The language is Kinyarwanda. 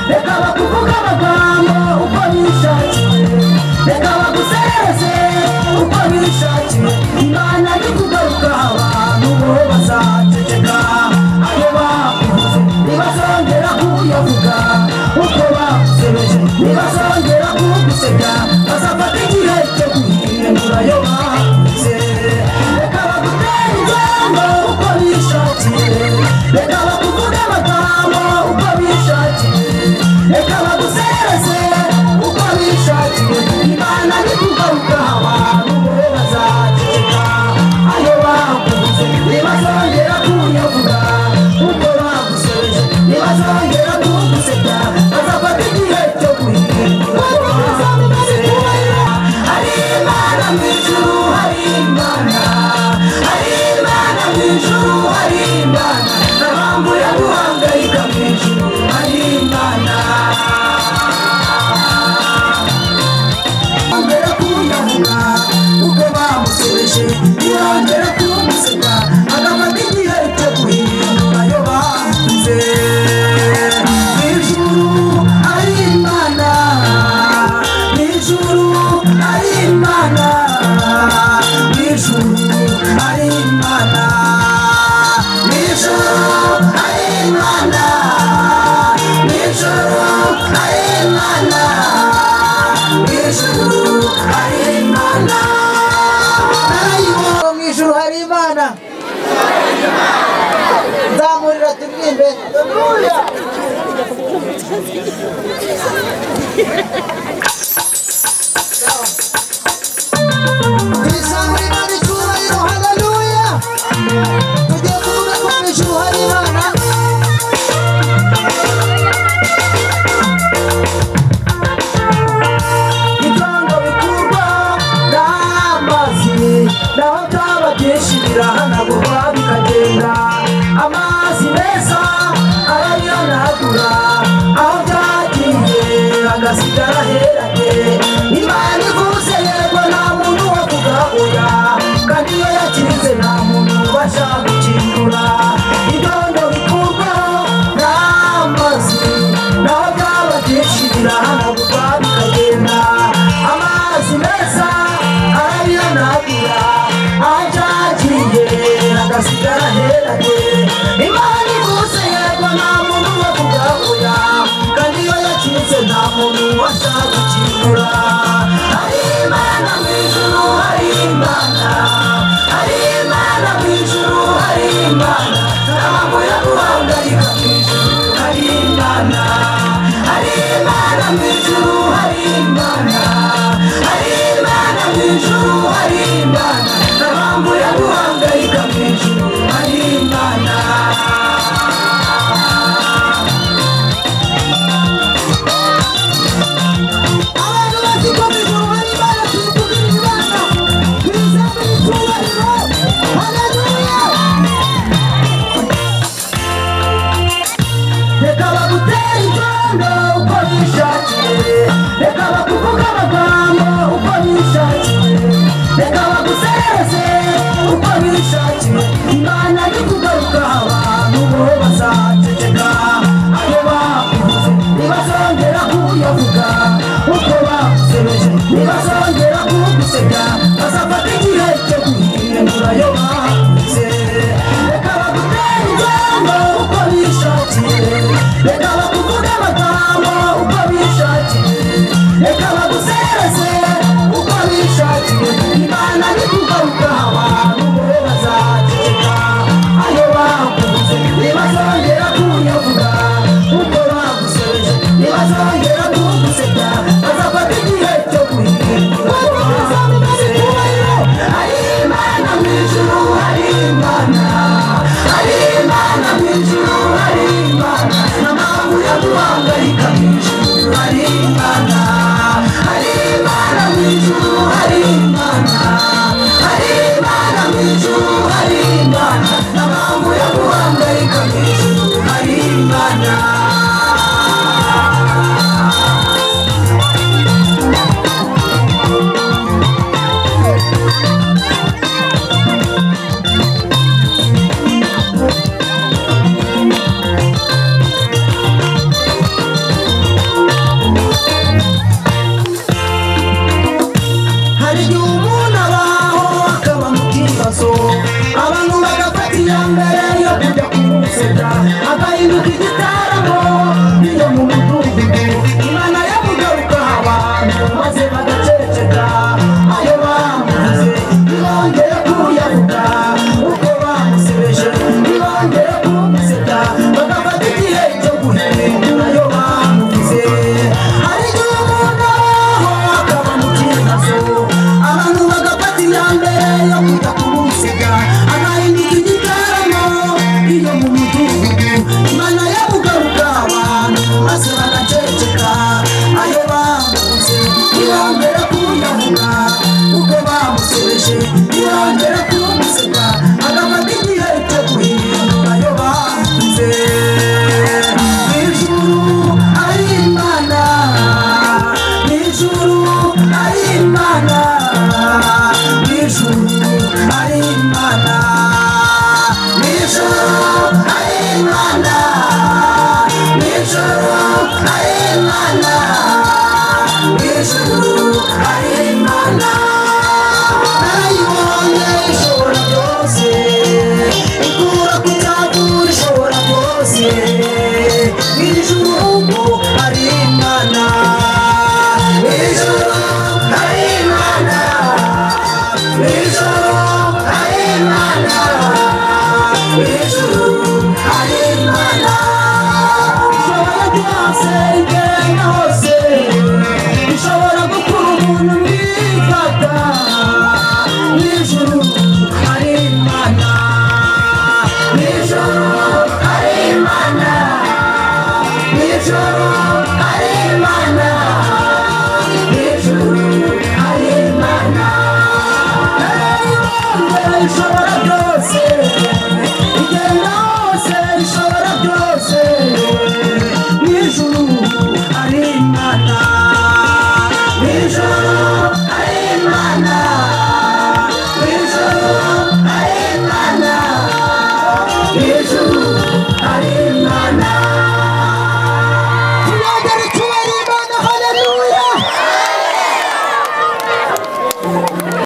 reka bakuvuga amagambo uko bishakiye, reka bagusereze uko bishakiye. Imana nikugaruka abantu bo bazaceceka, ayo bakuvuze ntibazongera kuyavuga, uko bagusebeje ntibazongera kuguseka, bazafata igihe cyo guhindura ayo bakuvuze. Reka bagutera ijambo uko bishakiye, reka bakuvuga amagambo uko bishakiye, reka bagusereze uko bishakiye. Imana nikugaruka abantu bo bazaceceka, ayo bakuvuze ntibazongera kuyavuga, uko bagusebeje ntibazongera kuguseka, bazafata igihe cyo guhindura ayo bakuvuze. Hari Imana mu ijuru, hari Imana, hari Imana mu ijuru, hari Imana, nta mpamvu yo guhangayika mu ijuru, hari Imana. Ntibongera kuyavuga uko bamusebeje, ntibongera kumuseka, agafata igihe cyo guhindura ayo bamuvuze. Mu ijuru hari Imana, mu ijuru hari Imana, mu ijuru hari Imana, mu ijuru hari Imana, mu ijuru hari Imana, mu ijuru hari Imana. Mu ijuru hari Imana, nzamurira turirimbe. Tuzamura Imana icyubahiro, haleluya. Tugiye kuvuga ko mu ijuru hari Imana. Ibyondo bikurwa n'amazi, naho byaba byinshi birahanagurwa bikagenda. Amazi meza arabihanagura, aho byagiye hagasigara heranye. Imana ivuze yego nta muntu wavuga oya, kandi iyo yakize nta muntu ubasha gukingura. Ibyondo bikurwa n'amazi, naho byaba byinshi birahanagurwa bikagenda. Amazi meza arabihanagura, aho byagiye hagasigara heranye. Imana ivuze yego nta muntu wavuga oya, kandi iyo yakize nta muntu ubasha gukingura. Hari Imana mu ijuru, hari Imana, hari Imana mu ijuru, hari Imana, nta mpamvu yo guhangayika mu ijuru, hari Imana. Hari Imana mu ijuru, hari Imana, hari Imana mu ijuru, hari Imana, nta mpamvu yo guhangayika mu ijuru, hari Imana. Abantu bazi ko mu ijuru hari Imana, tuyivugire Imana, tuyizamure icyubahiro, haleluya. Reka bagutera ijambo uko bishakiye, reka bakuvuga amagambo uko bishakiye, reka bagusereze uko bishakiye. Imana nikugaruka abantu bo bazaceceka, ayo bakuvuze ntibazongera kuyavuga, uko bagusebeje ntibazongera kuguseka, bazafata igihe cyo guhindura ayo bakuvuze. Reka bagutera ijambo uko bishakiye, reka bakuvuga amagambo uko bishakiye, reka bagusereze uko bishakiye. Imana nikugaruka abantu bo bazaceceka, ayo bakuvuze ntibazongera kuyavuga, uko bagusebeje ntibazongera kuguseka, bazafata igihe cyo guhindura ayo bakuvuze. Hari Imana mu ijuru, hari Imana, hari Imana mu ijuru, hari Imana, nta mpamvu yo guhangayika mu ijuru, hari Imana. Hari Imana mu ijuru, hari Imana, hari Imana mu ijuru, hari Imana, nta mpamvu yo guhangayika mu ijuru, hari Imana. igenda hose ishobora gukura umuntu mwifata n'ijuru hari Imana n'ijuru hari Imana n'ijuru hari Imana n'ijuru hari Imana ishobora